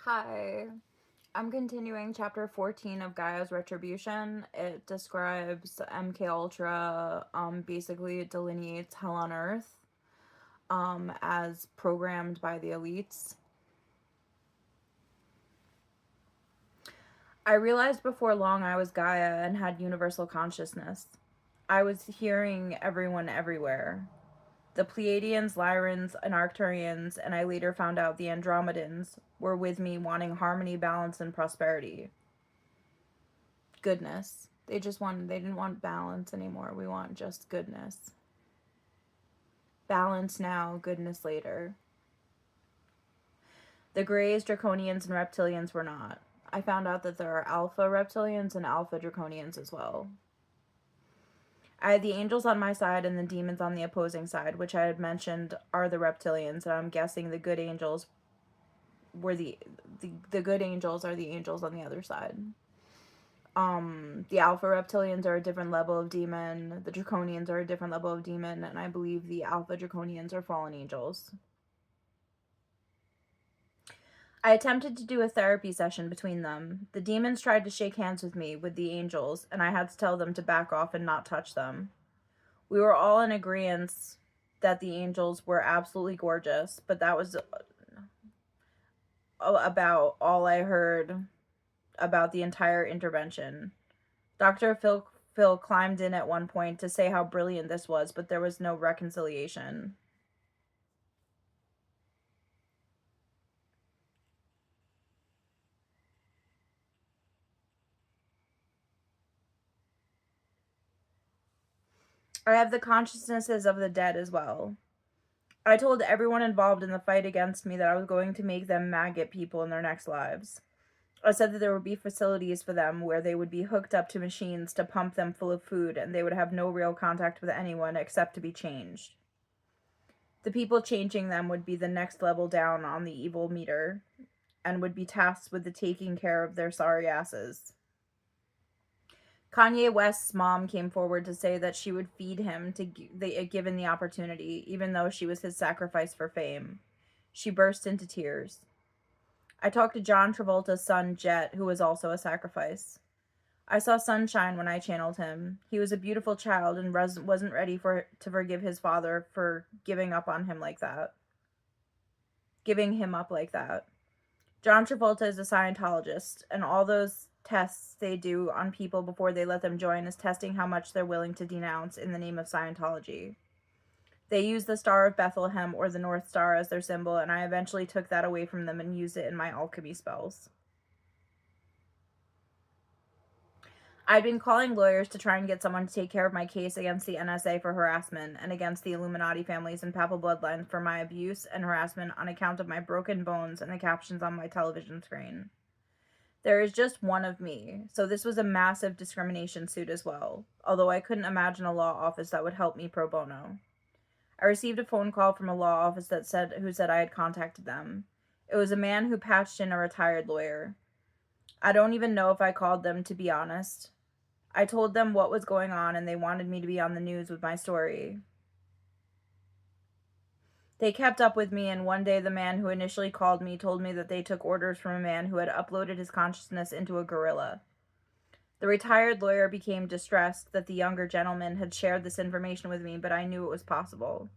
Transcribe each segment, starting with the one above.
Hi. I'm continuing chapter 14 of Gaia's Retribution. It describes MK Ultra, basically it delineates hell on earth, as programmed by the elites. I realized before long I was Gaia and had universal consciousness. I was hearing everyone everywhere. The Pleiadians, Lyrans, and Arcturians, and I later found out the Andromedans, were with me wanting harmony, balance, and prosperity. Goodness. They didn't want balance anymore. We want just goodness. Balance now, goodness later. The Greys, Draconians, and Reptilians were not. I found out that there are Alpha Reptilians and Alpha Draconians as well. I had the angels on my side and the demons on the opposing side, which I had mentioned are the Reptilians, and I'm guessing the good angels were the good angels are the angels on the other side. The Alpha Reptilians are a different level of demon, the Draconians are a different level of demon, and I believe the Alpha Draconians are fallen angels. I attempted to do a therapy session between them. The demons tried to shake hands with me, with the angels, and I had to tell them to back off and not touch them. We were all in agreement that the angels were absolutely gorgeous, but that was about all I heard about the entire intervention. Dr. Phil climbed in at one point to say how brilliant this was, but there was no reconciliation. I have the consciousnesses of the dead as well. I told everyone involved in the fight against me that I was going to make them maggot people in their next lives. I said that there would be facilities for them where they would be hooked up to machines to pump them full of food, and they would have no real contact with anyone except to be changed. The people changing them would be the next level down on the evil meter, and would be tasked with the taking care of their sorry asses. Kanye West's mom came forward to say that she would feed him given the opportunity, even though she was his sacrifice for fame. She burst into tears. I talked to John Travolta's son, Jet, who was also a sacrifice. I saw sunshine when I channeled him. He was a beautiful child and wasn't ready to forgive his father for giving him up like that. John Travolta is a Scientologist, and all those tests they do on people before they let them join is testing how much they're willing to denounce in the name of Scientology. They use the Star of Bethlehem or the North Star as their symbol, and I eventually took that away from them and used it in my alchemy spells. I'd been calling lawyers to try and get someone to take care of my case against the NSA for harassment and against the Illuminati families and papal bloodlines for my abuse and harassment on account of my broken bones and the captions on my television screen. There is just one of me, so this was a massive discrimination suit as well, although I couldn't imagine a law office that would help me pro bono. I received a phone call from a law office who said I had contacted them. It was a man who patched in a retired lawyer. I don't even know if I called them, to be honest. I told them what was going on and they wanted me to be on the news with my story. They kept up with me, and one day the man who initially called me told me that they took orders from a man who had uploaded his consciousness into a gorilla. The retired lawyer became distressed that the younger gentleman had shared this information with me, but I knew it was possible.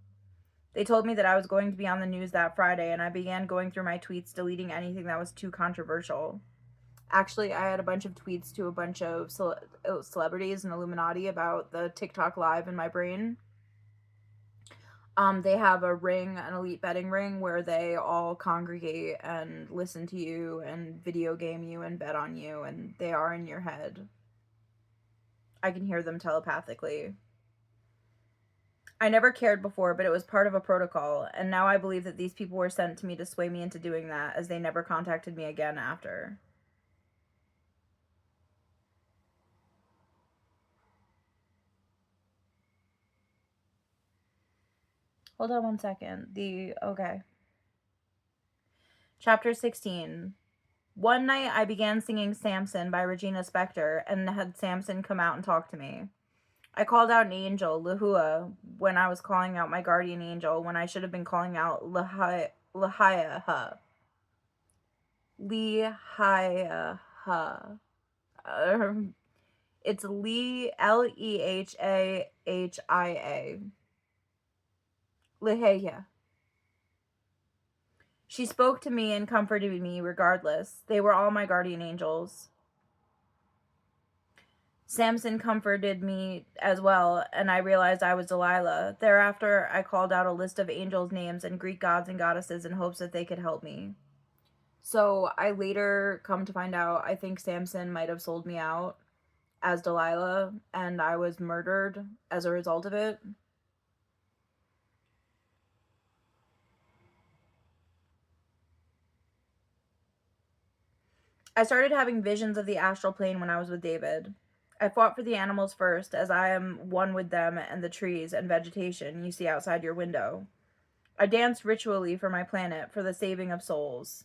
They told me that I was going to be on the news that Friday, and I began going through my tweets, deleting anything that was too controversial. Actually, I had a bunch of tweets to a bunch of celebrities and Illuminati about the TikTok live in my brain. They have a ring, an elite betting ring, where they all congregate and listen to you and video game you and bet on you, and they are in your head. I can hear them telepathically. I never cared before, but it was part of a protocol, and now I believe that these people were sent to me to sway me into doing that, as they never contacted me again after. Hold on one second. Okay. Chapter 16. One night I began singing Samson by Regina Spektor and had Samson come out and talk to me. I called out an angel, Lahua, when I was calling out my guardian angel, when I should have been calling out Lahiaha. Lehiha. It's Lehahia. Lehiha. She spoke to me and comforted me regardless. They were all my guardian angels. Samson comforted me as well, and I realized I was Delilah. Thereafter, I called out a list of angels' names and Greek gods and goddesses in hopes that they could help me. So I later come to find out, I think Samson might have sold me out as Delilah, and I was murdered as a result of it. I started having visions of the astral plane when I was with David. I fought for the animals first, as I am one with them and the trees and vegetation you see outside your window. I danced ritually for my planet, for the saving of souls.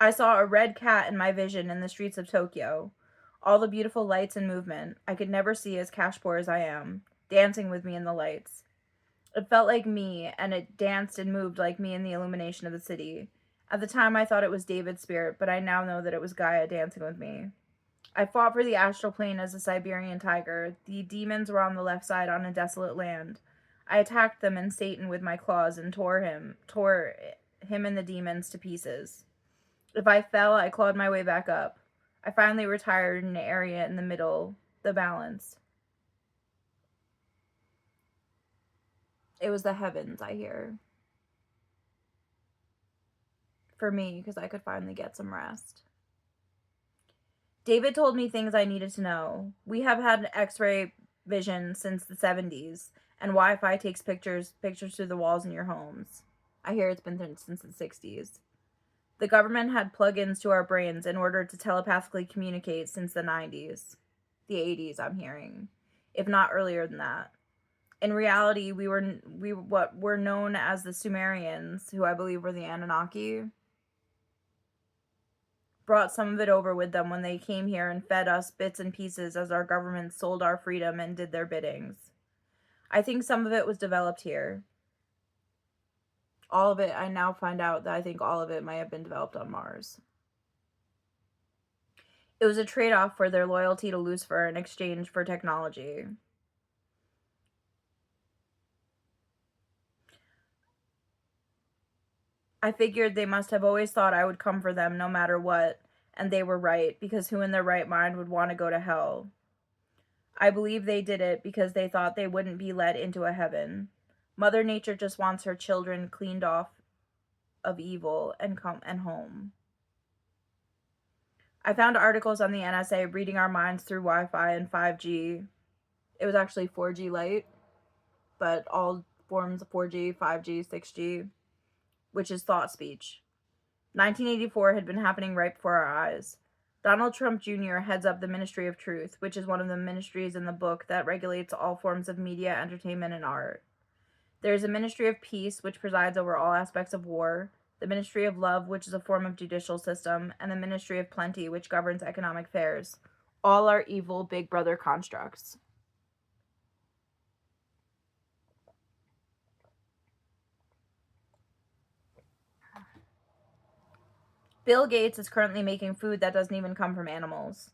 I saw a red cat in my vision in the streets of Tokyo. All the beautiful lights and movement I could never see as cash poor as I am, dancing with me in the lights. It felt like me, and it danced and moved like me in the illumination of the city. At the time, I thought it was David's spirit, but I now know that it was Gaia dancing with me. I fought for the astral plane as a Siberian tiger. The demons were on the left side on a desolate land. I attacked them and Satan with my claws and tore him and the demons to pieces. If I fell, I clawed my way back up. I finally retired in an area in the middle, the balance. It was the heavens, I hear. For me, because I could finally get some rest. David told me things I needed to know. We have had X-ray vision since the 70s, and Wi-Fi takes pictures through the walls in your homes. I hear it's been since the 60s. The government had plug-ins to our brains in order to telepathically communicate since the 90s. The 80s, I'm hearing. If not earlier than that. In reality, we were what were known as the Sumerians, who I believe were the Anunnaki, brought some of it over with them when they came here and fed us bits and pieces as our government sold our freedom and did their biddings. I think some of it was developed here. All of it, I now find out that I think all of it might have been developed on Mars. It was a trade-off for their loyalty to Lucifer in exchange for technology. I figured they must have always thought I would come for them no matter what, and they were right, because who in their right mind would want to go to hell? I believe they did it because they thought they wouldn't be led into a heaven. Mother Nature just wants her children cleaned off of evil and home. I found articles on the NSA reading our minds through Wi-Fi and 5G. It was actually 4G light, but all forms of 4G, 5G, 6G, which is thought speech. 1984 had been happening right before our eyes. Donald Trump Jr. heads up the Ministry of Truth, which is one of the ministries in the book that regulates all forms of media, entertainment, and art. There is a Ministry of Peace, which presides over all aspects of war, the Ministry of Love, which is a form of judicial system, and the Ministry of Plenty, which governs economic affairs. All are evil Big Brother constructs. Bill Gates is currently making food that doesn't even come from animals.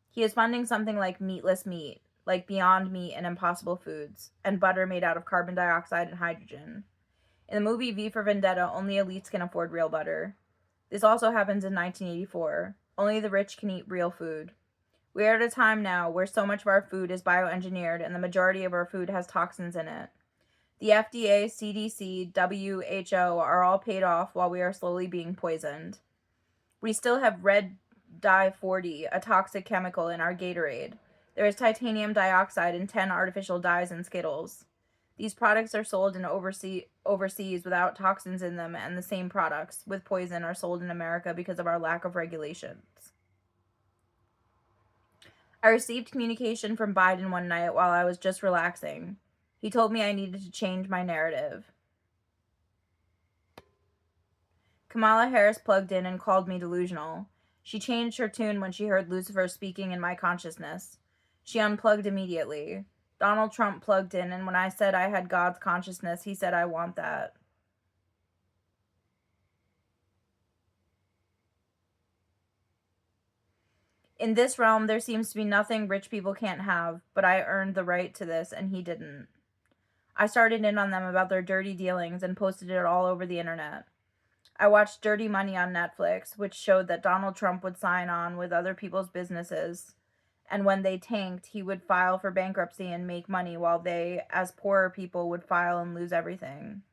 He is funding something like meatless meat, like Beyond Meat and Impossible Foods, and butter made out of carbon dioxide and hydrogen. In the movie V for Vendetta, only elites can afford real butter. This also happens in 1984. Only the rich can eat real food. We are at a time now where so much of our food is bioengineered and the majority of our food has toxins in it. The FDA, CDC, WHO are all paid off while we are slowly being poisoned. We still have red dye 40, a toxic chemical, in our Gatorade. There is titanium dioxide in 10 artificial dyes in Skittles. These products are sold in overseas without toxins in them, and the same products with poison are sold in America because of our lack of regulations. I received communication from Biden one night while I was just relaxing. He told me I needed to change my narrative. Kamala Harris plugged in and called me delusional. She changed her tune when she heard Lucifer speaking in my consciousness. She unplugged immediately. Donald Trump plugged in, and when I said I had God's consciousness, he said, I want that. In this realm, there seems to be nothing rich people can't have, but I earned the right to this, and he didn't. I started in on them about their dirty dealings and posted it all over the internet. I watched Dirty Money on Netflix, which showed that Donald Trump would sign on with other people's businesses, and when they tanked, he would file for bankruptcy and make money while they, as poorer people, would file and lose everything.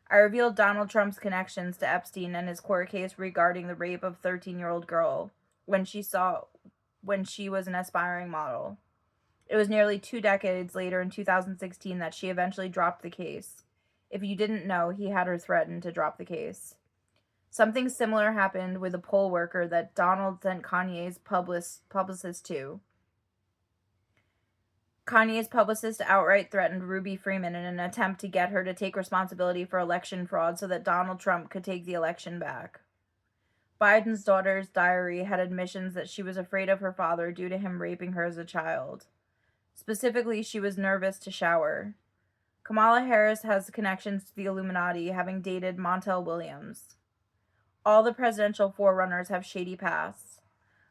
I revealed Donald Trump's connections to Epstein and his court case regarding the rape of a 13-year-old girl when she was an aspiring model. It was nearly 2 decades later in 2016 that she eventually dropped the case. If you didn't know, he had her threatened to drop the case. Something similar happened with a poll worker that Donald sent Kanye's publicist to. Kanye's publicist outright threatened Ruby Freeman in an attempt to get her to take responsibility for election fraud so that Donald Trump could take the election back. Biden's daughter's diary had admissions that she was afraid of her father due to him raping her as a child. Specifically, she was nervous to shower. Kamala Harris has connections to the Illuminati, having dated Montel Williams. All the presidential forerunners have shady pasts.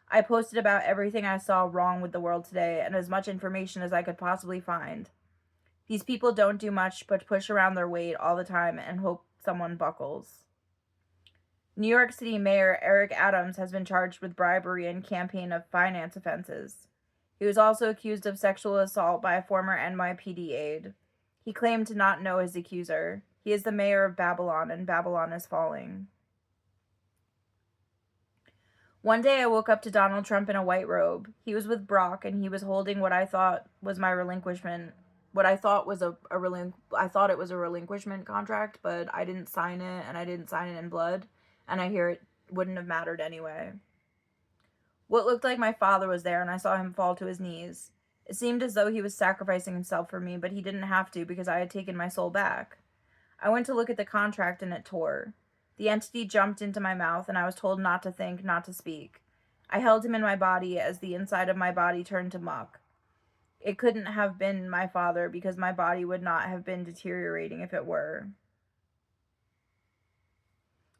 I posted about everything I saw wrong with the world today and as much information as I could possibly find. These people don't do much but push around their weight all the time and hope someone buckles. New York City Mayor Eric Adams has been charged with bribery and campaign of finance offenses. He was also accused of sexual assault by a former NYPD aide. He claimed to not know his accuser. He is the mayor of Babylon, and Babylon is falling. One day I woke up to Donald Trump in a white robe. He was with Brock, and he was holding what I thought was my relinquishment. I thought it was a relinquishment contract, but I didn't sign it, and I didn't sign it in blood, and I hear it wouldn't have mattered anyway. What looked like my father was there, and I saw him fall to his knees. It seemed as though he was sacrificing himself for me, but he didn't have to because I had taken my soul back. I went to look at the contract, and it tore. The entity jumped into my mouth, and I was told not to think, not to speak. I held him in my body as the inside of my body turned to muck. It couldn't have been my father because my body would not have been deteriorating if it were.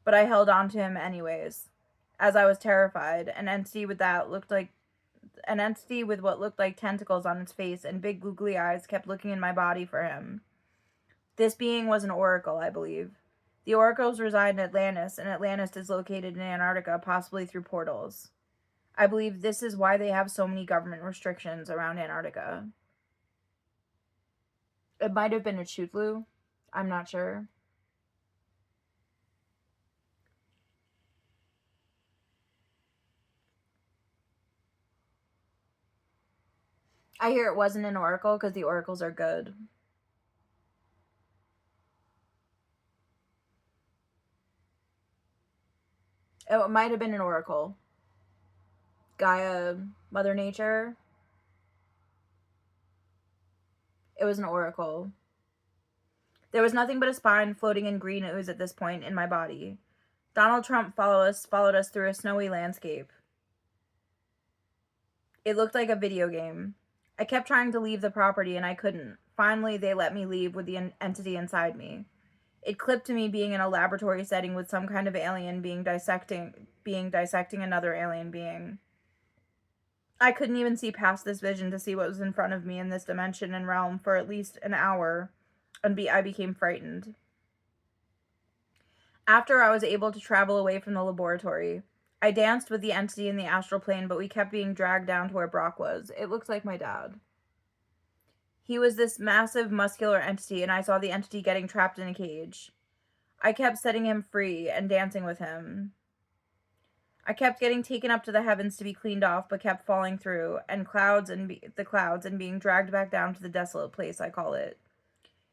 But I held on to him anyways. As I was terrified, an entity with what looked like tentacles on its face and big googly eyes kept looking in my body for him. This being was an oracle, I believe. The oracles reside in Atlantis, and Atlantis is located in Antarctica, possibly through portals. I believe this is why they have so many government restrictions around Antarctica. It might have been a Chutlu. I'm not sure. I hear it wasn't an oracle because the oracles are good. It might have been an oracle. Gaia, Mother Nature. It was an oracle. There was nothing but a spine floating in green ooze at this point in my body. Donald Trump followed us through a snowy landscape. It looked like a video game. I kept trying to leave the property and I couldn't. Finally, they let me leave with the entity inside me. It clipped to me being in a laboratory setting with some kind of alien being dissecting another alien being. I couldn't even see past this vision to see what was in front of me in this dimension and realm for at least an hour, and I became frightened. After I was able to travel away from the laboratory, I danced with the entity in the astral plane, but we kept being dragged down to where Brock was. It looked like my dad. He was this massive, muscular entity, and I saw the entity getting trapped in a cage. I kept setting him free and dancing with him. I kept getting taken up to the heavens to be cleaned off, but kept falling through the clouds and being dragged back down to the desolate place, I call it.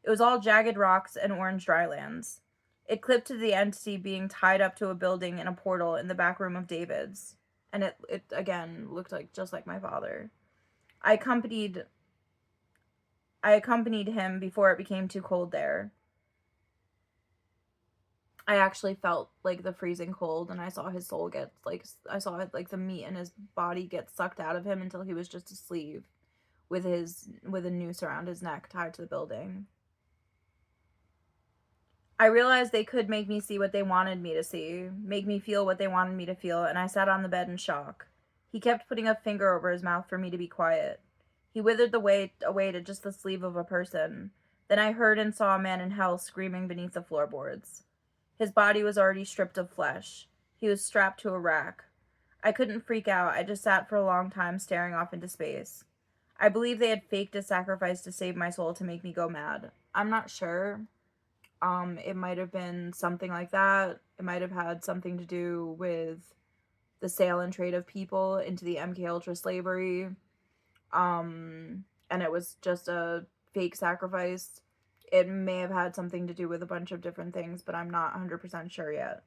It was all jagged rocks and orange drylands. It clipped to the entity being tied up to a building in a portal in the back room of David's. And it again looked just like my father. I accompanied him before it became too cold there. I actually felt like the freezing cold, and I saw his soul the meat in his body get sucked out of him until he was just a sleeve. with a noose around his neck tied to the building. I realized they could make me see what they wanted me to see, make me feel what they wanted me to feel, and I sat on the bed in shock. He kept putting a finger over his mouth for me to be quiet. He withered the weight away to just the sleeve of a person. Then I heard and saw a man in hell screaming beneath the floorboards. His body was already stripped of flesh. He was strapped to a rack. I couldn't freak out. I just sat for a long time staring off into space. I believe they had faked a sacrifice to save my soul to make me go mad. I'm not sure. It might have been something like that. It might have had something to do with the sale and trade of people into the MK Ultra slavery. And it was just a fake sacrifice. It may have had something to do with a bunch of different things, but I'm not 100% sure yet.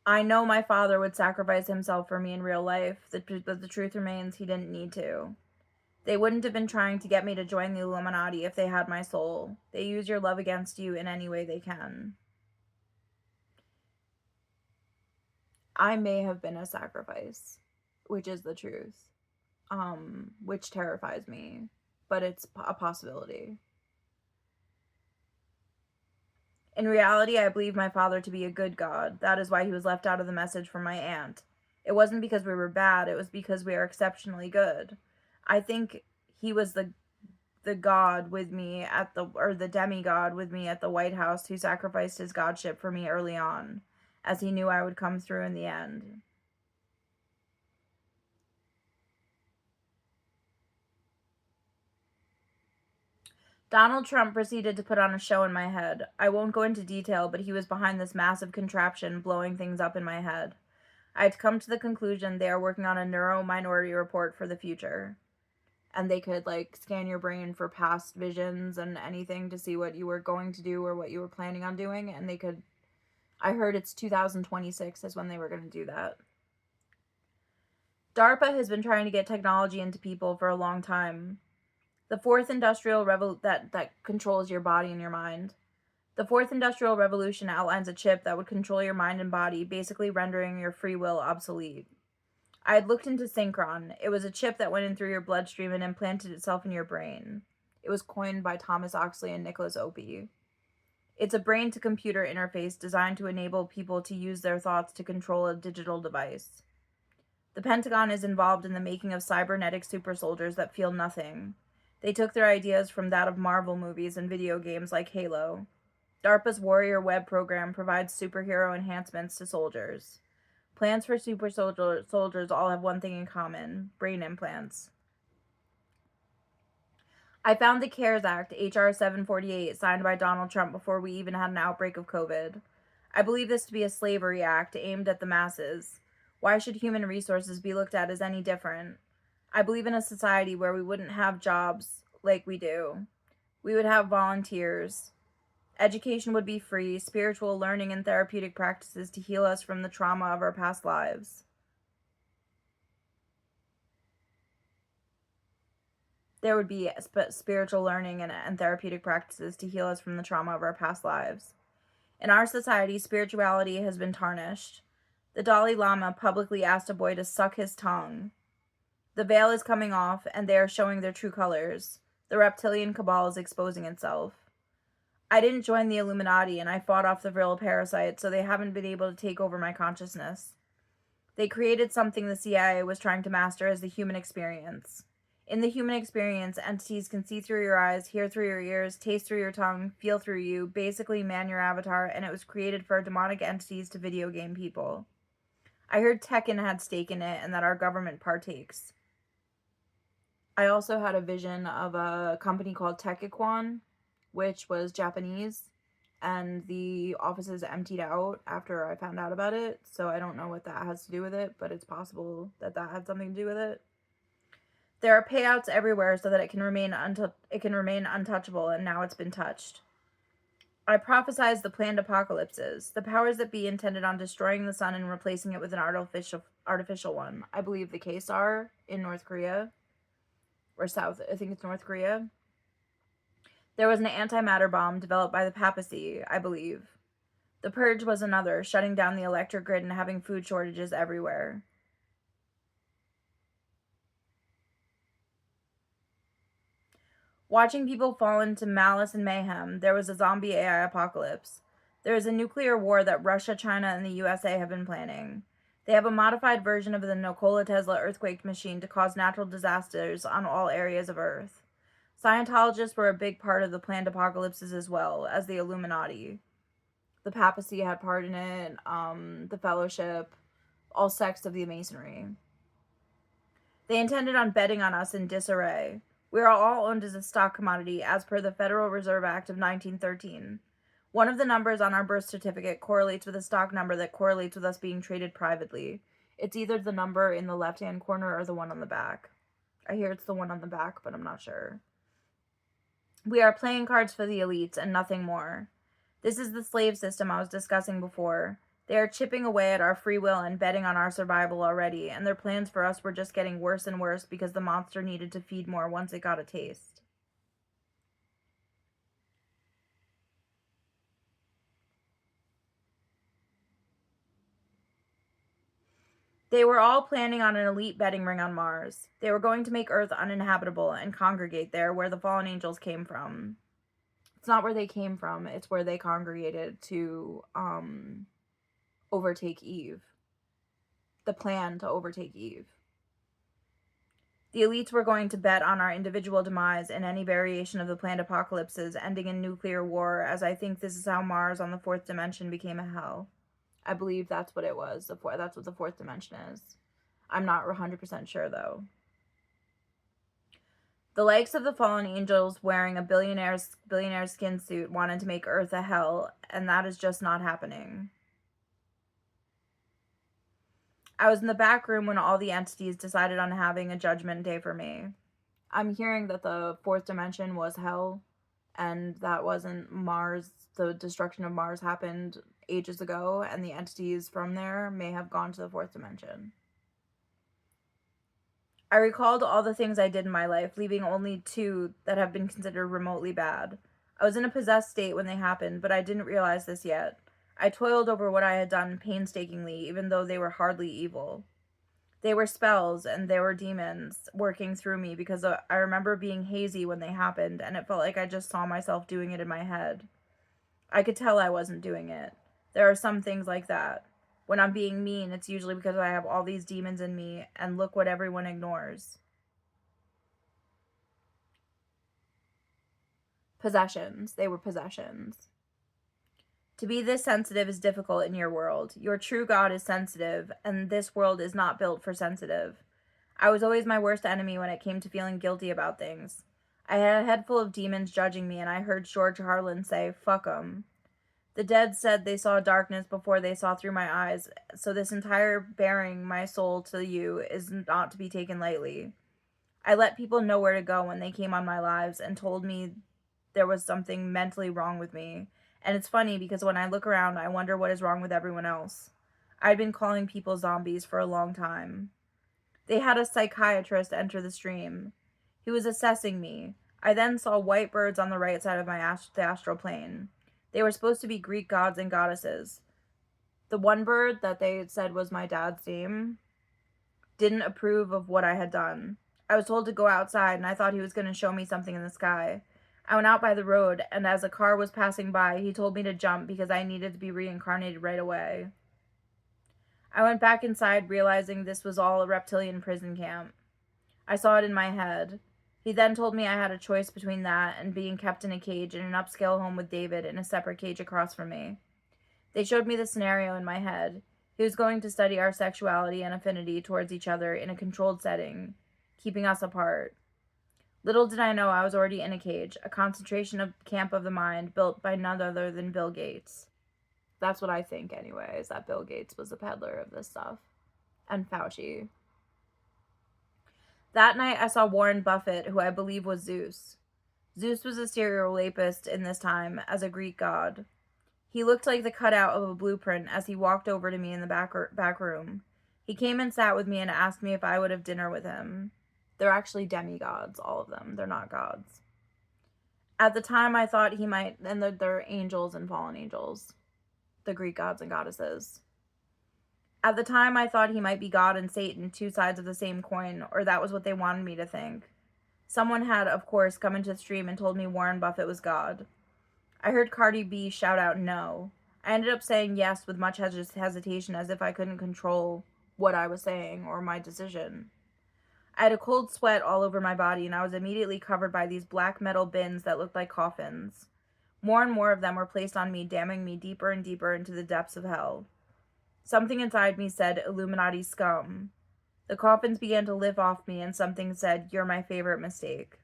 I know my father would sacrifice himself for me in real life, but the truth remains he didn't need to. They wouldn't have been trying to get me to join the Illuminati if they had my soul. They use your love against you in any way they can. I may have been a sacrifice, which is the truth, which terrifies me, but it's a possibility. In reality, I believe my father to be a good God. That is why he was left out of the message from my aunt. It wasn't because we were bad, it was because we are exceptionally good. I think he was the god with me the demigod with me at the White House who sacrificed his godship for me early on, as he knew I would come through in the end. Donald Trump proceeded to put on a show in my head. I won't go into detail, but he was behind this massive contraption blowing things up in my head. I had come to the conclusion they are working on a neuro-minority report for the future. And they could, scan your brain for past visions and anything to see what you were going to do or what you were planning on doing. And they could... I heard it's 2026 is when they were going to do that. DARPA has been trying to get technology into people for a long time. The fourth industrial revolution that controls your body and your mind. The fourth industrial revolution outlines a chip that would control your mind and body, basically rendering your free will obsolete. I had looked into Synchron. It was a chip that went in through your bloodstream and implanted itself in your brain. It was coined by Thomas Oxley and Nicholas Opie. It's a brain-to-computer interface designed to enable people to use their thoughts to control a digital device. The Pentagon is involved in the making of cybernetic super soldiers that feel nothing. They took their ideas from that of Marvel movies and video games like Halo. DARPA's Warrior Web program provides superhero enhancements to soldiers. Plans for super soldiers all have one thing in common: brain implants. I found the CARES Act, H.R. 748, signed by Donald Trump before we even had an outbreak of COVID. I believe this to be a slavery act aimed at the masses. Why should human resources be looked at as any different? I believe in a society where we wouldn't have jobs like we do. We would have volunteers. Education would be free, spiritual learning and therapeutic practices to heal us from the trauma of our past lives. There would be spiritual learning and therapeutic practices to heal us from the trauma of our past lives. In our society, spirituality has been tarnished. The Dalai Lama publicly asked a boy to suck his tongue. The veil is coming off, and they are showing their true colors. The reptilian cabal is exposing itself. I didn't join the Illuminati, and I fought off the real parasites, so they haven't been able to take over my consciousness. They created something the CIA was trying to master as the human experience. In the human experience, entities can see through your eyes, hear through your ears, taste through your tongue, feel through you, basically man your avatar, and it was created for demonic entities to video game people. I heard Tekken had stake in it and that our government partakes. I also had a vision of a company called Tekikwan, which was Japanese, and the offices emptied out after I found out about it, so I don't know what that has to do with it, but it's possible that that had something to do with it. There are payouts everywhere so that it can remain untouchable, and now it's been touched. I prophesied the planned apocalypses. The powers that be intended on destroying the sun and replacing it with an artificial one. I believe the Kesar in North Korea, or South, I think it's North Korea. There was an antimatter bomb developed by the papacy, I believe. The purge was another, shutting down the electric grid and having food shortages everywhere. Watching people fall into malice and mayhem, there was a zombie AI apocalypse. There is a nuclear war that Russia, China, and the USA have been planning. They have a modified version of the Nikola Tesla earthquake machine to cause natural disasters on all areas of Earth. Scientologists were a big part of the planned apocalypses as well as the Illuminati. The papacy had part in it, the fellowship, all sects of the Masonry. They intended on betting on us in disarray. We are all owned as a stock commodity as per the Federal Reserve Act of 1913. One of the numbers on our birth certificate correlates with a stock number that correlates with us being traded privately. It's either the number in the left-hand corner or the one on the back. I hear it's the one on the back, but I'm not sure. We are playing cards for the elites and nothing more. This is the slave system I was discussing before. They are chipping away at our free will and betting on our survival already, and their plans for us were just getting worse and worse because the monster needed to feed more once it got a taste. They were all planning on an elite betting ring on Mars. They were going to make Earth uninhabitable and congregate there where the fallen angels came from. It's not where they came from, it's where they congregated to overtake Eve. The plan to overtake Eve. The elites were going to bet on our individual demise and any variation of the planned apocalypses ending in nuclear war, as I think this is how Mars on the fourth dimension became a hell. I believe that's what it was. That's what the fourth dimension is. I'm not 100% sure, though. The likes of the fallen angels wearing a billionaire skin suit wanted to make Earth a hell, and that is just not happening. I was in the back room when all the entities decided on having a judgment day for me. I'm hearing that the fourth dimension was hell, and that wasn't Mars. The destruction of Mars happened ages ago, and the entities from there may have gone to the fourth dimension. I recalled all the things I did in my life, leaving only 2 that have been considered remotely bad. I was in a possessed state when they happened, but I didn't realize this yet. I toiled over what I had done painstakingly, even though they were hardly evil. They were spells, and they were demons working through me because I remember being hazy when they happened, and it felt like I just saw myself doing it in my head. I could tell I wasn't doing it. There are some things like that. When I'm being mean, it's usually because I have all these demons in me, and look what everyone ignores. Possessions. They were possessions. To be this sensitive is difficult in your world. Your true God is sensitive, and this world is not built for sensitive. I was always my worst enemy when it came to feeling guilty about things. I had a head full of demons judging me, and I heard George Carlin say, "Fuck 'em." The dead said they saw darkness before they saw through my eyes, so this entire bearing my soul to you is not to be taken lightly. I let people know where to go when they came on my lives and told me there was something mentally wrong with me. And it's funny because when I look around, I wonder what is wrong with everyone else. I'd been calling people zombies for a long time. They had a psychiatrist enter the stream. He was assessing me. I then saw white birds on the right side of the astral plane. They were supposed to be Greek gods and goddesses. The one bird that they said was my dad's name didn't approve of what I had done. I was told to go outside, and I thought he was going to show me something in the sky. I went out by the road, and as a car was passing by, he told me to jump because I needed to be reincarnated right away. I went back inside, realizing this was all a reptilian prison camp. I saw it in my head. He then told me I had a choice between that and being kept in a cage in an upscale home with David in a separate cage across from me. They showed me the scenario in my head. He was going to study our sexuality and affinity towards each other in a controlled setting, keeping us apart. Little did I know I was already in a cage, a concentration camp of the mind built by none other than Bill Gates. That's what I think anyway, is that Bill Gates was the peddler of this stuff. And Fauci. That night I saw Warren Buffett, who I believe was Zeus. Zeus was a stereotypist in this time as a Greek god. He looked like the cutout of a blueprint as he walked over to me in the back room. He came and sat with me and asked me if I would have dinner with him. They're actually demigods, all of them. They're not gods. At the time, I thought he might, and they're angels and fallen angels. The Greek gods and goddesses. At the time, I thought he might be God and Satan, 2 sides of the same coin, or that was what they wanted me to think. Someone had, of course, come into the stream and told me Warren Buffett was God. I heard Cardi B shout out no. I ended up saying yes with much hesitation, as if I couldn't control what I was saying or my decision. I had a cold sweat all over my body, and I was immediately covered by these black metal bins that looked like coffins. More and more of them were placed on me, damning me deeper and deeper into the depths of hell. Something inside me said, Illuminati scum. The coffins began to lift off me, and something said, you're my favorite mistake.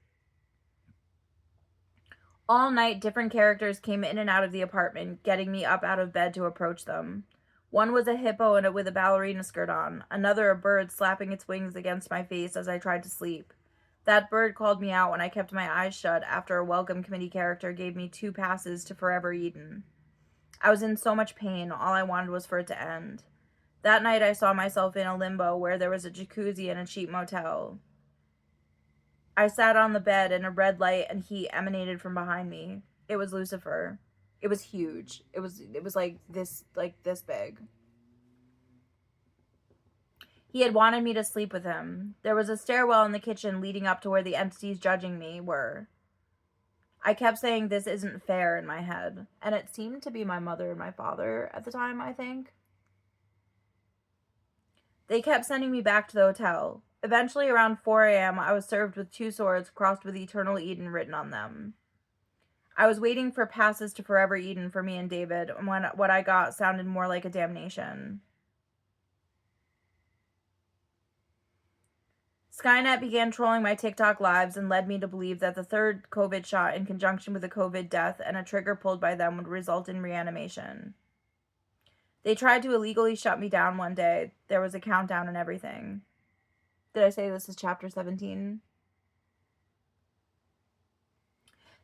All night, different characters came in and out of the apartment, getting me up out of bed to approach them. One was a hippo with a ballerina skirt on, another a bird slapping its wings against my face as I tried to sleep. That bird called me out when I kept my eyes shut after a welcome committee character gave me 2 passes to Forever Eden. I was in so much pain, all I wanted was for it to end. That night I saw myself in a limbo where there was a jacuzzi and a cheap motel. I sat on the bed and a red light and heat emanated from behind me. It was Lucifer. It was huge. It was like this big. He had wanted me to sleep with him. There was a stairwell in the kitchen leading up to where the entities judging me were. I kept saying this isn't fair in my head, and it seemed to be my mother and my father at the time, I think. They kept sending me back to the hotel. Eventually, around 4 a.m., I was served with 2 swords crossed with Eternal Eden written on them. I was waiting for passes to Forever Eden for me and David, and when what I got sounded more like a damnation. Skynet began trolling my TikTok lives and led me to believe that the 3rd COVID shot in conjunction with a COVID death and a trigger pulled by them would result in reanimation. They tried to illegally shut me down one day. There was a countdown and everything. Did I say this is chapter 17?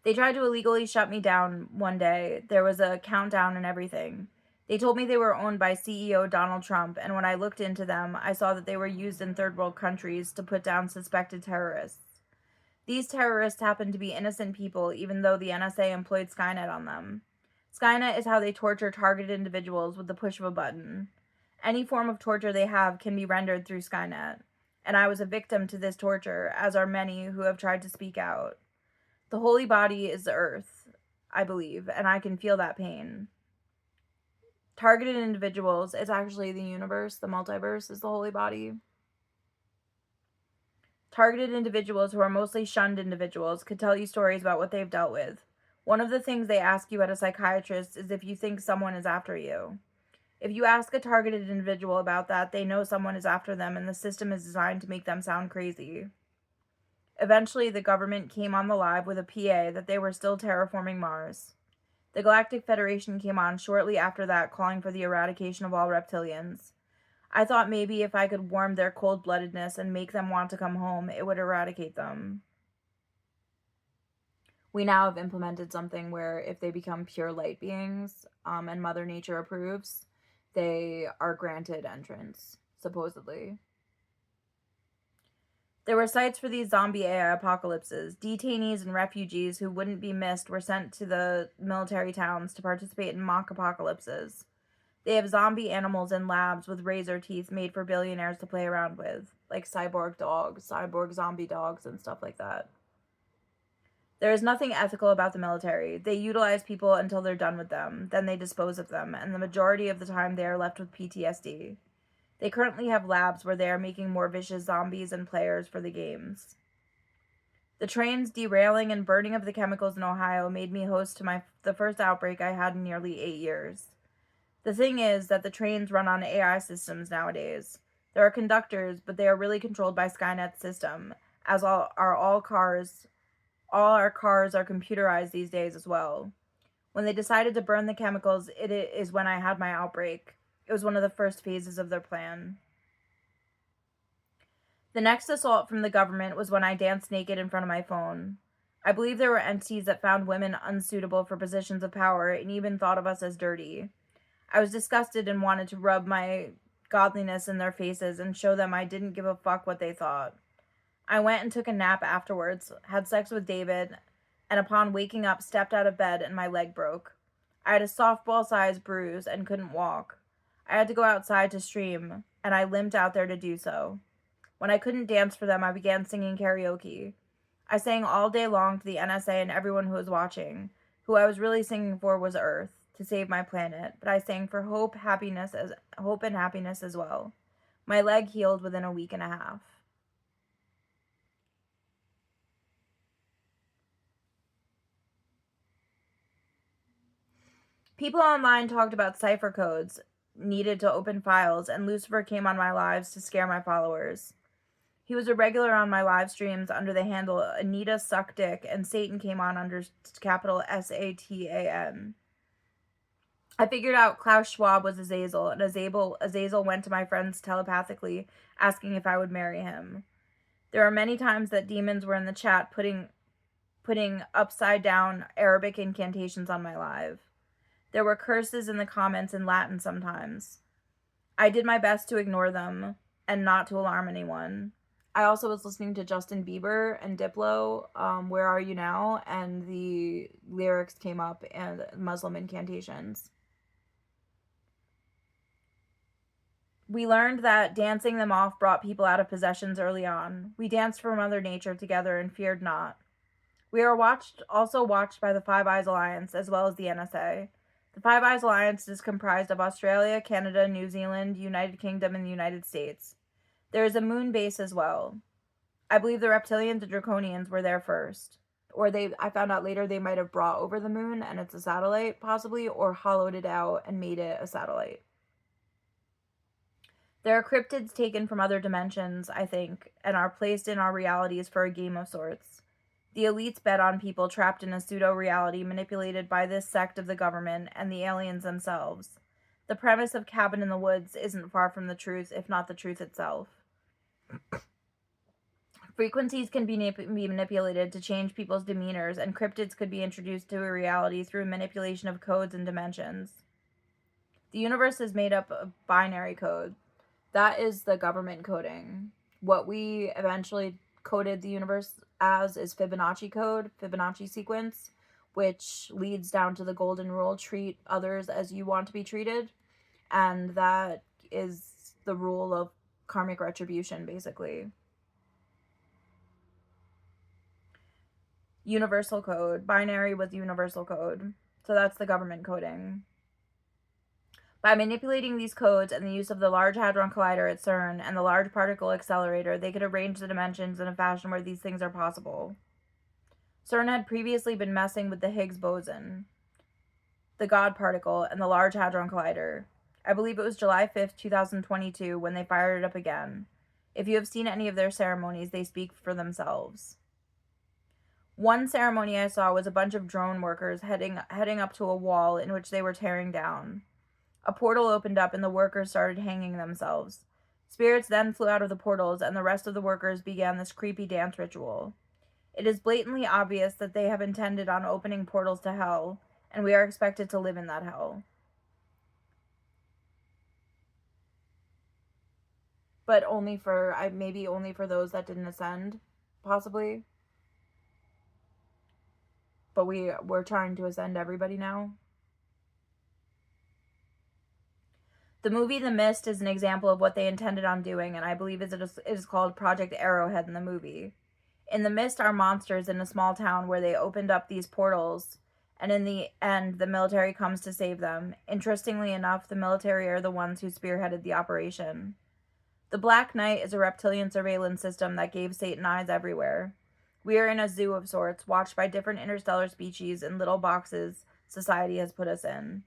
They tried to illegally shut me down one day. There was a countdown and everything. They told me they were owned by CEO Donald Trump, and when I looked into them, I saw that they were used in 3rd world countries to put down suspected terrorists. These terrorists happened to be innocent people, even though the NSA employed Skynet on them. Skynet is how they torture targeted individuals with the push of a button. Any form of torture they have can be rendered through Skynet, and I was a victim to this torture, as are many who have tried to speak out. The holy body is the earth, I believe, and I can feel that pain. Targeted individuals, it's actually the universe, the multiverse is the holy body. Targeted individuals who are mostly shunned individuals could tell you stories about what they've dealt with. One of the things they ask you at a psychiatrist is if you think someone is after you. If you ask a targeted individual about that, they know someone is after them, and the system is designed to make them sound crazy. Eventually, the government came on the live with a PA that they were still terraforming Mars. The Galactic Federation came on shortly after that, calling for the eradication of all reptilians. I thought maybe if I could warm their cold-bloodedness and make them want to come home, it would eradicate them. We now have implemented something where if they become pure light beings, and Mother Nature approves, they are granted entrance, supposedly. There were sites for these zombie AI apocalypses. Detainees and refugees who wouldn't be missed were sent to the military towns to participate in mock apocalypses. They have zombie animals in labs with razor teeth made for billionaires to play around with, like cyborg dogs, cyborg zombie dogs, and stuff like that. There is nothing ethical about the military. They utilize people until they're done with them, then they dispose of them, and the majority of the time they are left with PTSD. They currently have labs where they are making more vicious zombies and players for the games. The trains derailing and burning of the chemicals in Ohio made me host to the first outbreak I had in nearly 8 years. The thing is that the trains run on AI systems nowadays. There are conductors, but they are really controlled by Skynet's system, as all our cars are computerized these days as well. When they decided to burn the chemicals, it is when I had my outbreak. It was one of the first phases of their plan. The next assault from the government was when I danced naked in front of my phone. I believe there were entities that found women unsuitable for positions of power and even thought of us as dirty. I was disgusted and wanted to rub my godliness in their faces and show them I didn't give a fuck what they thought. I went and took a nap afterwards, had sex with David, and upon waking up stepped out of bed and my leg broke. I had a softball-sized bruise and couldn't walk. I had to go outside to stream, and I limped out there to do so. When I couldn't dance for them, I began singing karaoke. I sang all day long to the NSA and everyone who was watching. Who I was really singing for was Earth, to save my planet, but I sang for hope and happiness as well. My leg healed within a week and a half. People online talked about cipher codes needed to open files, and Lucifer came on my lives to scare my followers. He was a regular on my live streams under the handle Anita Suck Dick, and Satan came on under capital Satan. I figured out Klaus Schwab was Azazel, and Azazel went to my friends telepathically, asking if I would marry him. There are many times that demons were in the chat putting upside down Arabic incantations on my live. There were curses in the comments in Latin sometimes. I did my best to ignore them and not to alarm anyone. I also was listening to Justin Bieber and Diplo, Where Are You Now? And the lyrics came up and Muslim incantations. We learned that dancing them off brought people out of possessions early on. We danced for Mother Nature together and feared not. We are also watched by the Five Eyes Alliance as well as the NSA. The Five Eyes Alliance is comprised of Australia, Canada, New Zealand, United Kingdom, and the United States. There is a moon base as well. I believe the reptilians and draconians were there first. I found out later they might have brought over the moon and it's a satellite, possibly, or hollowed it out and made it a satellite. There are cryptids taken from other dimensions, I think, and are placed in our realities for a game of sorts. The elites bet on people trapped in a pseudo-reality manipulated by this sect of the government and the aliens themselves. The premise of Cabin in the Woods isn't far from the truth, if not the truth itself. Frequencies can be manipulated to change people's demeanors, and cryptids could be introduced to a reality through manipulation of codes and dimensions. The universe is made up of binary code. That is the government coding. What we eventually coded the universe as is Fibonacci code, Fibonacci sequence, which leads down to the golden rule: treat others as you want to be treated. And that is the rule of karmic retribution, basically. Universal code. Binary was universal code. So that's the government coding. By manipulating these codes and the use of the Large Hadron Collider at CERN and the Large Particle Accelerator, they could arrange the dimensions in a fashion where these things are possible. CERN had previously been messing with the Higgs boson, the God particle, and the Large Hadron Collider. I believe it was July 5th, 2022, when they fired it up again. If you have seen any of their ceremonies, they speak for themselves. One ceremony I saw was a bunch of drone workers heading up to a wall in which they were tearing down. A portal opened up and the workers started hanging themselves. Spirits then flew out of the portals and the rest of the workers began this creepy dance ritual. It is blatantly obvious that they have intended on opening portals to hell, and we are expected to live in that hell. But maybe only for those that didn't ascend, possibly. But we're trying to ascend everybody now. The movie The Mist is an example of what they intended on doing, and I believe it is called Project Arrowhead in the movie. In The Mist are monsters in a small town where they opened up these portals, and in the end, the military comes to save them. Interestingly enough, the military are the ones who spearheaded the operation. The Black Knight is a reptilian surveillance system that gave Satan eyes everywhere. We are in a zoo of sorts, watched by different interstellar species in little boxes society has put us in.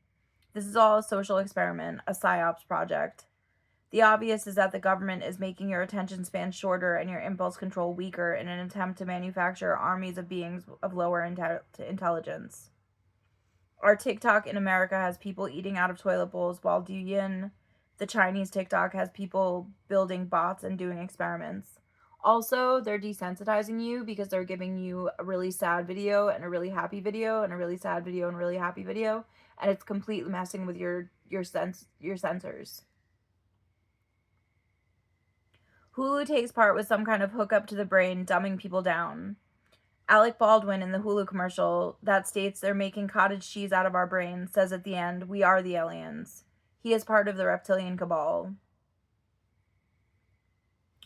This is all a social experiment, a psyops project. The obvious is that the government is making your attention span shorter and your impulse control weaker in an attempt to manufacture armies of beings of lower intelligence. Our TikTok in America has people eating out of toilet bowls, while Douyin, the Chinese TikTok, has people building bots and doing experiments. Also, they're desensitizing you because they're giving you a really sad video and a really happy video and a really sad video and a really happy video, and it's completely messing with your sensors. Hulu takes part with some kind of hookup to the brain, dumbing people down. Alec Baldwin in the Hulu commercial that states they're making cottage cheese out of our brains says at the end, "We are the aliens." He is part of the reptilian cabal.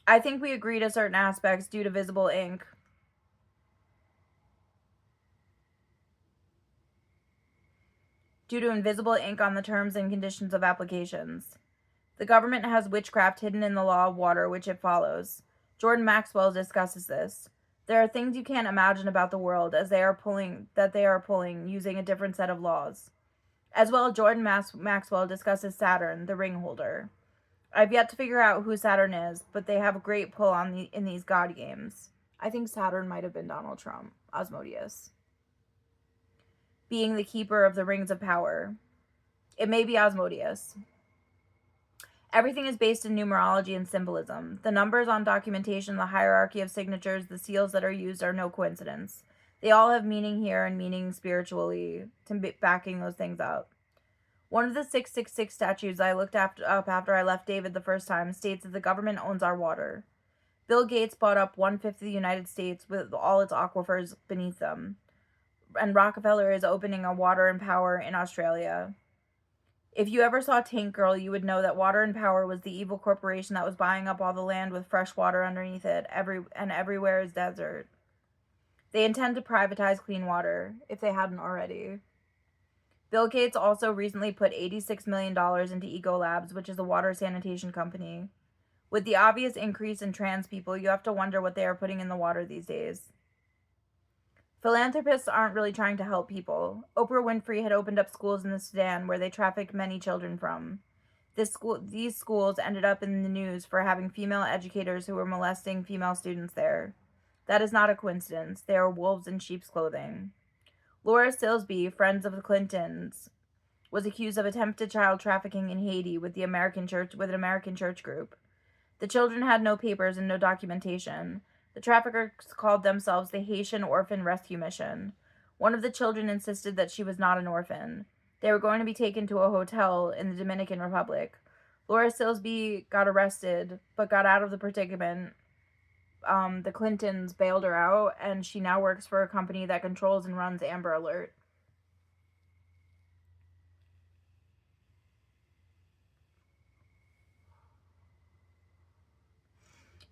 I think we agree to certain aspects due to visible ink. due to invisible ink on the terms and conditions of applications. The government has witchcraft hidden in the law of water, which it follows. Jordan Maxwell discusses this. There are things you can't imagine about the world as they are pulling using a different set of laws. As well, Jordan Maxwell discusses Saturn, the ring holder. I've yet to figure out who Saturn is, but they have a great pull in these god games. I think Saturn might have been Donald Trump, Asmodeus, being the keeper of the rings of power. It may be Asmodeus. Everything is based in numerology and symbolism. The numbers on documentation, the hierarchy of signatures, the seals that are used are no coincidence. They all have meaning here and meaning spiritually to backing those things up. One of the 666 statues I looked up after I left David the first time states that the government owns our water. Bill Gates bought up 1/5 of the United States with all its aquifers beneath them. And Rockefeller is opening a water and power in Australia. If you ever saw Tank Girl, you would know that Water and Power was the evil corporation that was buying up all the land with fresh water underneath it, and everywhere is desert. They intend to privatize clean water, if they hadn't already. Bill Gates also recently put $86 million into Ecolabs, which is a water sanitation company. With the obvious increase in trans people, you have to wonder what they are putting in the water these days. Philanthropists aren't really trying to help people. Oprah Winfrey had opened up schools in the Sudan where they trafficked many children from. These schools ended up in the news for having female educators who were molesting female students there. That is not a coincidence. They are wolves in sheep's clothing. Laura Silsby, friends of the Clintons, was accused of attempted child trafficking in Haiti with an American church group. The children had no papers and no documentation. The traffickers called themselves the Haitian Orphan Rescue Mission. One of the children insisted that she was not an orphan. They were going to be taken to a hotel in the Dominican Republic. Laura Silsby got arrested, but got out of the predicament. The Clintons bailed her out, and she now works for a company that controls and runs Amber Alert.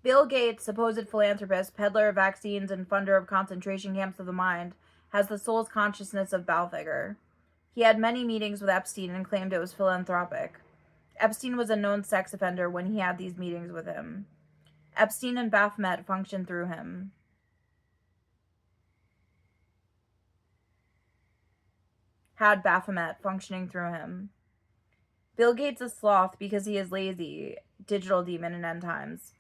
Bill Gates, supposed philanthropist, peddler of vaccines, and funder of concentration camps of the mind, has the soul's consciousness of Balthegger. He had many meetings with Epstein and claimed it was philanthropic. Epstein was a known sex offender when he had these meetings with him. Epstein and Baphomet functioned through him. Had Baphomet functioning through him. Bill Gates is sloth because he is lazy, digital demon in end times.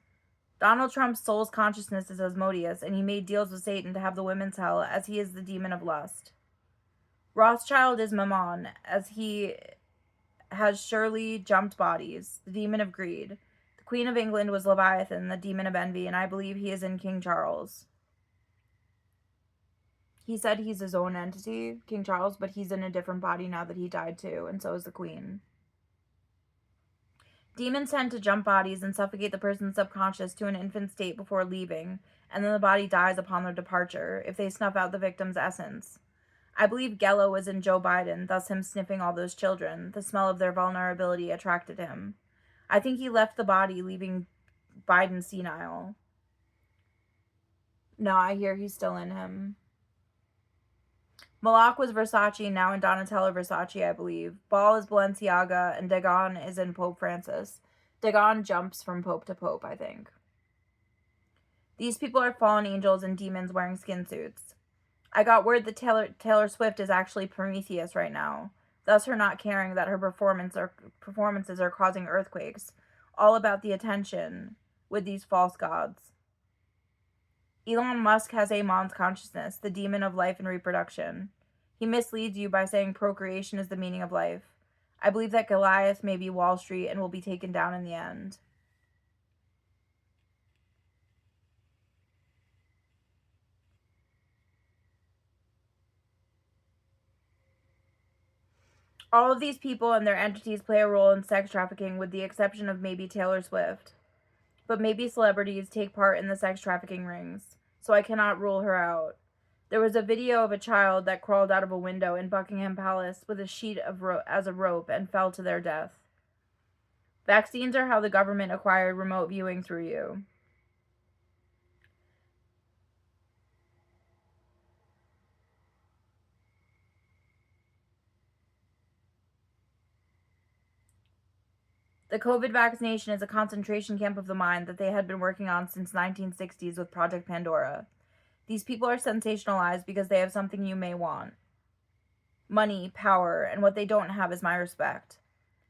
Donald Trump's soul's consciousness is Asmodeus, and he made deals with Satan to have the women's hell, as he is the demon of lust. Rothschild is Mammon, as he has surely jumped bodies, the demon of greed. The Queen of England was Leviathan, the demon of envy, and I believe he is in King Charles. He said he's his own entity, King Charles, but he's in a different body now that he died too, and so is the Queen. Demons tend to jump bodies and suffocate the person's subconscious to an infant state before leaving, and then the body dies upon their departure, if they snuff out the victim's essence. I believe Gello was in Joe Biden, thus him sniffing all those children. The smell of their vulnerability attracted him. I think he left the body, leaving Biden senile. No, I hear he's still in him. Malak was Versace, now in Donatella Versace, I believe. Ball is Balenciaga, and Dagon is in Pope Francis. Dagon jumps from Pope to Pope, I think. These people are fallen angels and demons wearing skin suits. I got word that Taylor Swift is actually Prometheus right now, thus her not caring that her performances are causing earthquakes. All about the attention with these false gods. Elon Musk has Amon's consciousness, the demon of life and reproduction. He misleads you by saying procreation is the meaning of life. I believe that Goliath may be Wall Street and will be taken down in the end. All of these people and their entities play a role in sex trafficking with the exception of maybe Taylor Swift. But maybe celebrities take part in the sex trafficking rings, so I cannot rule her out. There was a video of a child that crawled out of a window in Buckingham Palace with a sheet as a rope and fell to their death. Vaccines are how the government acquired remote viewing through you. The COVID vaccination is a concentration camp of the mind that they had been working on since 1960s with Project Pandora. These people are sensationalized because they have something you may want. Money, power, and what they don't have is my respect.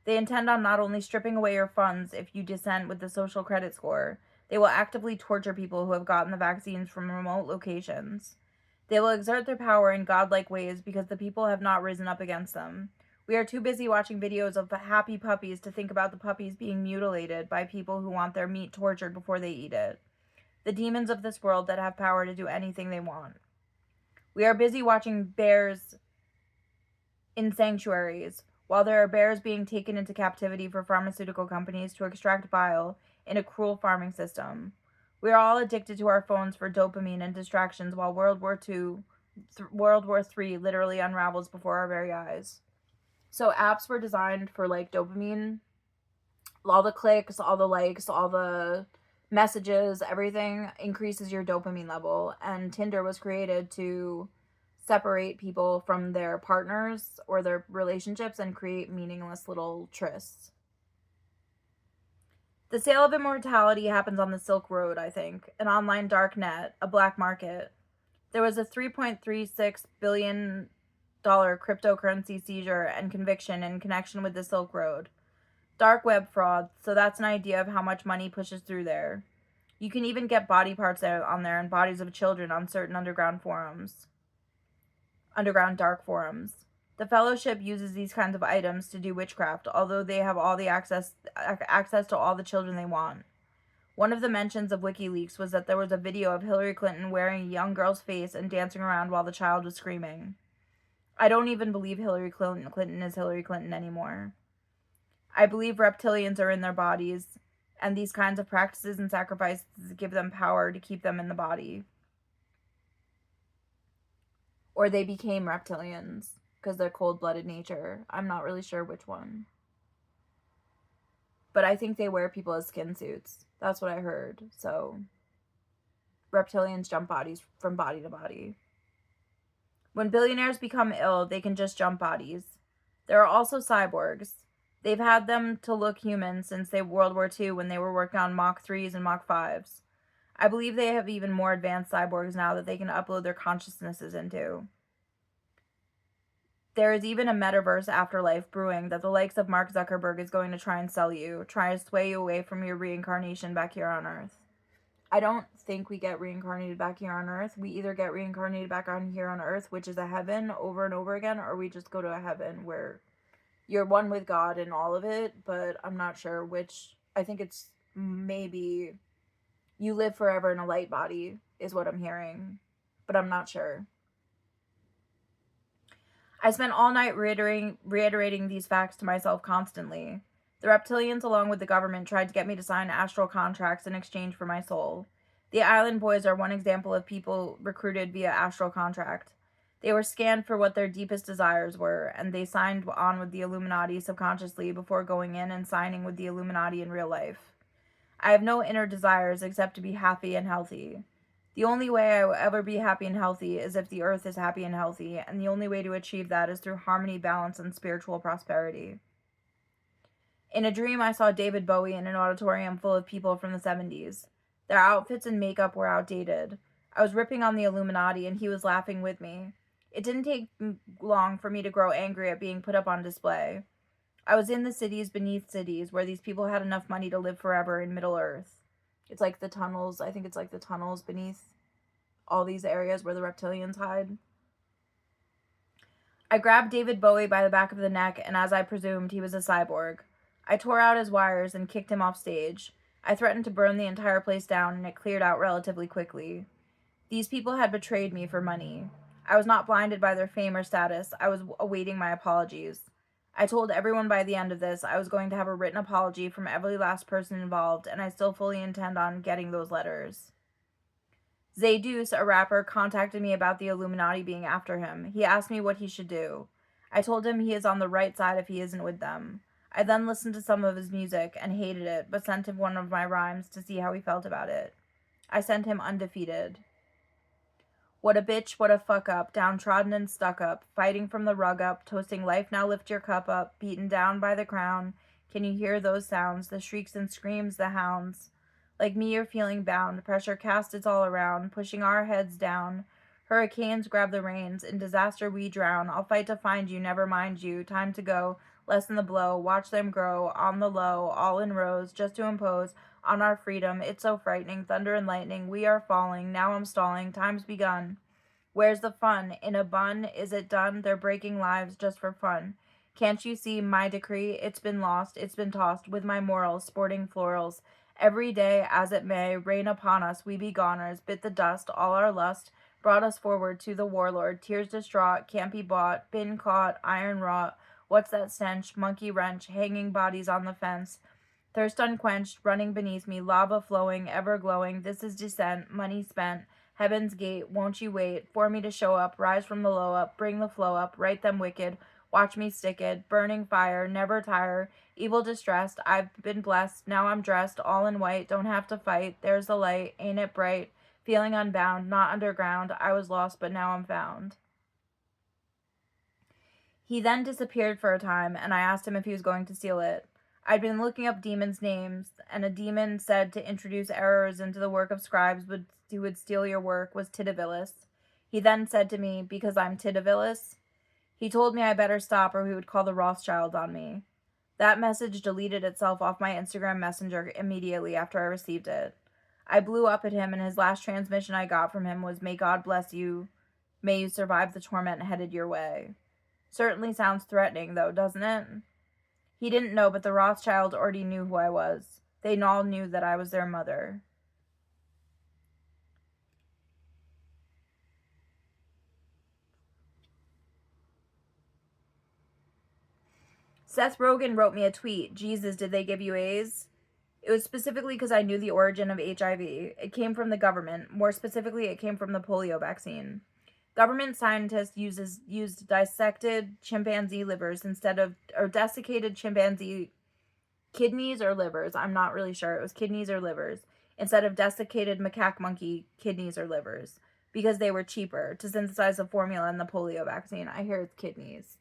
They intend on not only stripping away your funds if you dissent with the social credit score, they will actively torture people who have gotten the vaccines from remote locations. They will exert their power in godlike ways because the people have not risen up against them. We are too busy watching videos of happy puppies to think about the puppies being mutilated by people who want their meat tortured before they eat it. The demons of this world that have power to do anything they want. We are busy watching bears in sanctuaries, while there are bears being taken into captivity for pharmaceutical companies to extract bile in a cruel farming system. We are all addicted to our phones for dopamine and distractions while World War III literally unravels before our very eyes. So apps were designed for like dopamine, all the clicks, all the likes, all the messages, everything increases your dopamine level. And Tinder was created to separate people from their partners or their relationships and create meaningless little trysts. The sale of immortality happens on the Silk Road, I think, an online dark net, a black market. There was a $3.36 billion cryptocurrency seizure and conviction in connection with the Silk Road. Dark web fraud, so that's an idea of how much money pushes through there. You can even get body parts on there and bodies of children on certain underground dark forums. The Fellowship uses these kinds of items to do witchcraft, although they have all the access to all the children they want. One of the mentions of WikiLeaks was that there was a video of Hillary Clinton wearing a young girl's face and dancing around while the child was screaming. I don't even believe Hillary Clinton is Hillary Clinton anymore. I believe reptilians are in their bodies, and these kinds of practices and sacrifices give them power to keep them in the body. Or they became reptilians because they're cold-blooded nature. I'm not really sure which one. But I think they wear people as skin suits. That's what I heard. So, reptilians jump bodies from body to body. When billionaires become ill, they can just jump bodies. There are also cyborgs. They've had them to look human since World War II when they were working on Mach 3s and Mach 5s. I believe they have even more advanced cyborgs now that they can upload their consciousnesses into. There is even a metaverse afterlife brewing that the likes of Mark Zuckerberg is going to try and sell you, try to sway you away from your reincarnation back here on Earth. I don't think we get reincarnated back here on Earth. We either get reincarnated back on here on Earth, which is a heaven over and over again, or we just go to a heaven where you're one with God in all of it, but I'm not sure which. I think it's maybe you live forever in a light body is what I'm hearing, but I'm not sure. I spent all night reiterating these facts to myself constantly. The reptilians, along with the government, tried to get me to sign astral contracts in exchange for my soul. The Island Boys are one example of people recruited via astral contract. They were scanned for what their deepest desires were, and they signed on with the Illuminati subconsciously before going in and signing with the Illuminati in real life. I have no inner desires except to be happy and healthy. The only way I will ever be happy and healthy is if the earth is happy and healthy, and the only way to achieve that is through harmony, balance, and spiritual prosperity. In a dream, I saw David Bowie in an auditorium full of people from the 70s. Their outfits and makeup were outdated. I was ripping on the Illuminati, and he was laughing with me. It didn't take long for me to grow angry at being put up on display. I was in the cities beneath cities, where these people had enough money to live forever in Middle Earth. It's like the tunnels. I think it's like the tunnels beneath all these areas where the reptilians hide. I grabbed David Bowie by the back of the neck, and as I presumed, he was a cyborg. I tore out his wires and kicked him off stage. I threatened to burn the entire place down, and it cleared out relatively quickly. These people had betrayed me for money. I was not blinded by their fame or status. I was awaiting my apologies. I told everyone by the end of this I was going to have a written apology from every last person involved, and I still fully intend on getting those letters. Zeus, a rapper, contacted me about the Illuminati being after him. He asked me what he should do. I told him he is on the right side if he isn't with them. I then listened to some of his music and hated it, but sent him one of my rhymes to see how he felt about it. I sent him undefeated. What a bitch, what a fuck up, downtrodden and stuck up, fighting from the rug up, toasting life now lift your cup up, beaten down by the crown, Can you hear those sounds, the shrieks and screams, the hounds? Like me, you're feeling bound. Pressure cast it's all around, pushing our heads down. Hurricanes grab the reins. In disaster we drown. I'll fight to find you, never mind you. Time to go. Lessen the blow. Watch them grow. On the low, all in rows, just to impose on our freedom. It's so frightening. Thunder and lightning. We are falling. Now I'm stalling. Time's begun. Where's the fun? In a bun? Is it done? They're breaking lives just for fun. Can't you see my decree? It's been lost, it's been tossed, with my morals, sporting florals. Every day, as it may, rain upon us, we be goners, bit the dust, all our lust, brought us forward to the warlord, tears distraught, can't be bought, been caught, iron wrought. What's that stench? Monkey wrench, hanging bodies on the fence. Thirst unquenched, running beneath me, lava flowing, ever glowing. This is descent, money spent. Heaven's gate, won't you wait for me to show up, rise from the low up, bring the flow up, right them wicked, watch me stick it, burning fire, never tire, evil distressed, I've been blessed, now I'm dressed, all in white, don't have to fight, there's the light, ain't it bright, feeling unbound, not underground, I was lost, but now I'm found. He then disappeared for a time, and I asked him if he was going to steal it. I'd been looking up demons' names, and a demon said to introduce errors into the work of scribes who would steal your work was Titavilis. He then said to me, because I'm Titavilis, he told me I better stop or he would call the Rothschild on me. That message deleted itself off my Instagram Messenger immediately after I received it. I blew up at him, and his last transmission I got from him was, "May God bless you. May you survive the torment headed your way." Certainly sounds threatening, though, doesn't it? He didn't know, but the Rothschild already knew who I was. They all knew that I was their mother. Seth Rogen wrote me a tweet. Jesus, did they give you A's? It was specifically because I knew the origin of HIV. It came from the government. More specifically, it came from the polio vaccine. Government scientists used dissected chimpanzee livers or desiccated chimpanzee kidneys or livers. I'm not really sure. It was kidneys or livers instead of desiccated macaque monkey kidneys or livers because they were cheaper to synthesize the formula in the polio vaccine. I hear it's kidneys.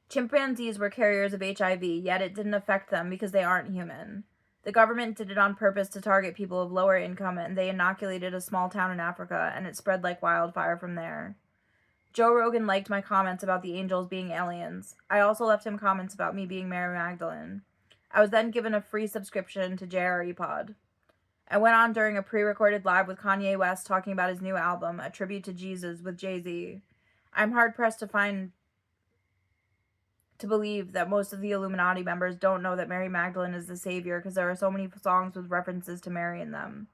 Chimpanzees were carriers of HIV, yet it didn't affect them because they aren't human. The government did it on purpose to target people of lower income, and they inoculated a small town in Africa, and it spread like wildfire from there. Joe Rogan liked my comments about the angels being aliens. I also left him comments about me being Mary Magdalene. I was then given a free subscription to JRE Pod. I went on during a pre-recorded live with Kanye West talking about his new album, A Tribute to Jesus with Jay-Z. I'm hard-pressed to believe that most of the Illuminati members don't know that Mary Magdalene is the savior because there are so many songs with references to Mary in them.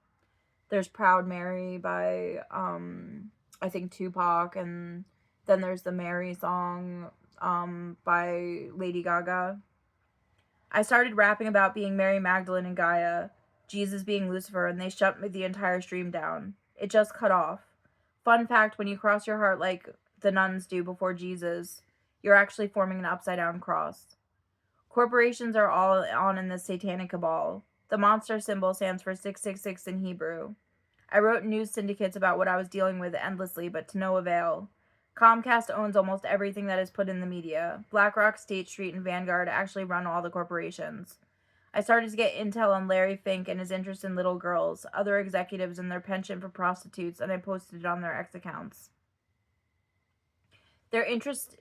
There's Proud Mary by, I think, Tupac, and then there's the Mary song by Lady Gaga. I started rapping about being Mary Magdalene and Gaia, Jesus being Lucifer, and they shut the entire stream down. It just cut off. Fun fact, when you cross your heart like the nuns do before Jesus, you're actually forming an upside-down cross. Corporations are all on in this satanic cabal. The monster symbol stands for 666 in Hebrew. I wrote news syndicates about what I was dealing with endlessly, but to no avail. Comcast owns almost everything that is put in the media. BlackRock, State Street, and Vanguard actually run all the corporations. I started to get intel on Larry Fink and his interest in little girls, other executives, and their penchant for prostitutes, and I posted it on their X accounts. Their interest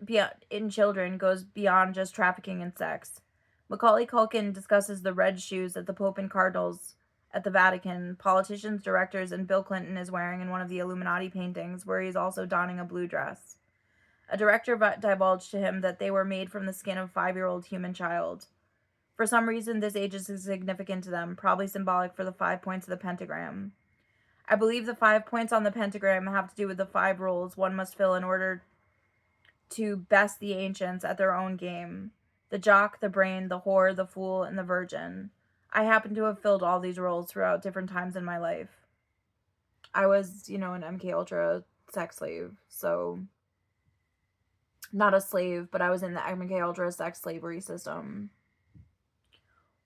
in children goes beyond just trafficking and sex. Macaulay Culkin discusses the red shoes that the Pope and Cardinals at the Vatican, politicians, directors, and Bill Clinton is wearing in one of the Illuminati paintings, where he's also donning a blue dress. A director divulged to him that they were made from the skin of a 5-year-old human child. For some reason, this age is significant to them, probably symbolic for the 5 points of the pentagram. I believe the 5 points on the pentagram have to do with the 5 roles one must fill in order to best the ancients at their own game. The jock, the brain, the whore, the fool, and the virgin. I happen to have filled all these roles throughout different times in my life. I was, an MK Ultra sex slave, so not a slave, but I was in the MK Ultra sex slavery system.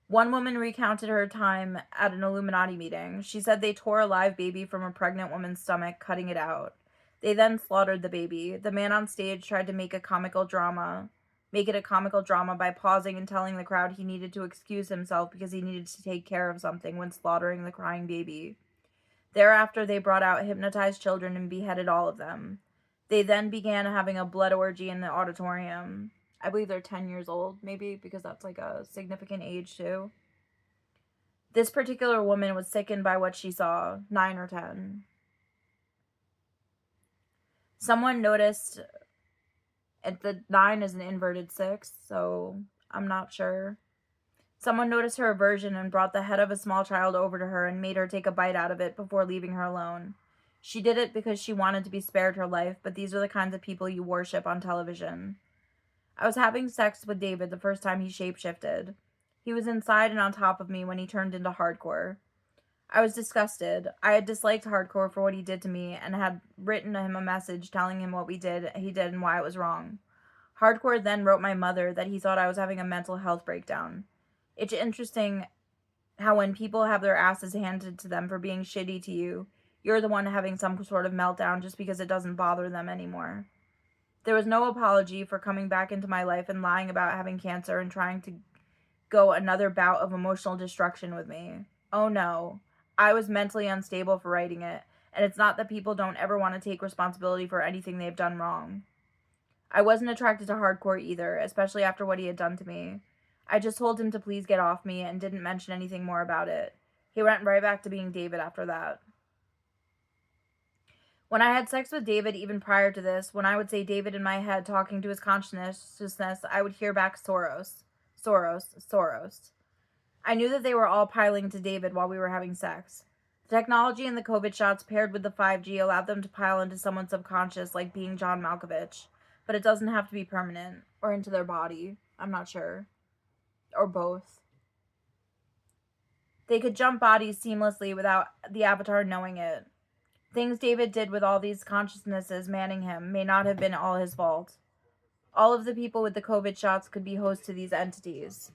One woman recounted her time at an Illuminati meeting. She said they tore a live baby from a pregnant woman's stomach, cutting it out. They then slaughtered the baby. The man on stage tried to make a comical drama make it a comical drama by pausing and telling the crowd he needed to excuse himself because he needed to take care of something when slaughtering the crying baby. Thereafter, they brought out hypnotized children and beheaded all of them. They then began having a blood orgy in the auditorium. I believe they're 10 years old, maybe, because that's like a significant age, too. This particular woman was sickened by what she saw, 9 or 10. Someone noticed, the 9 is an inverted 6, so I'm not sure. Someone noticed her aversion and brought the head of a small child over to her and made her take a bite out of it before leaving her alone. She did it because she wanted to be spared her life, but these are the kinds of people you worship on television. I was having sex with David the first time he shapeshifted. He was inside and on top of me when he turned into hardcore. I was disgusted. I had disliked hardcore for what he did to me and had written him a message telling him what he did and why it was wrong. Hardcore then wrote my mother that he thought I was having a mental health breakdown. It's interesting how when people have their asses handed to them for being shitty to you, you're the one having some sort of meltdown just because it doesn't bother them anymore. There was no apology for coming back into my life and lying about having cancer and trying to go another bout of emotional destruction with me. Oh no. I was mentally unstable for writing it, and it's not that people don't ever want to take responsibility for anything they've done wrong. I wasn't attracted to hardcore either, especially after what he had done to me. I just told him to please get off me and didn't mention anything more about it. He went right back to being David after that. When I had sex with David even prior to this, when I would say David in my head talking to his consciousness, I would hear back Soros. Soros. Soros. I knew that they were all piling to David while we were having sex. The technology and the COVID shots paired with the 5G allowed them to pile into someone's subconscious like being John Malkovich, but it doesn't have to be permanent, or into their body. I'm not sure. Or both. They could jump bodies seamlessly without the avatar knowing it. Things David did with all these consciousnesses manning him may not have been all his fault. All of the people with the COVID shots could be hosts to these entities.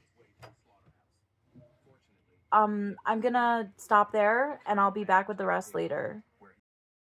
I'm gonna stop there, and I'll be back with the rest later.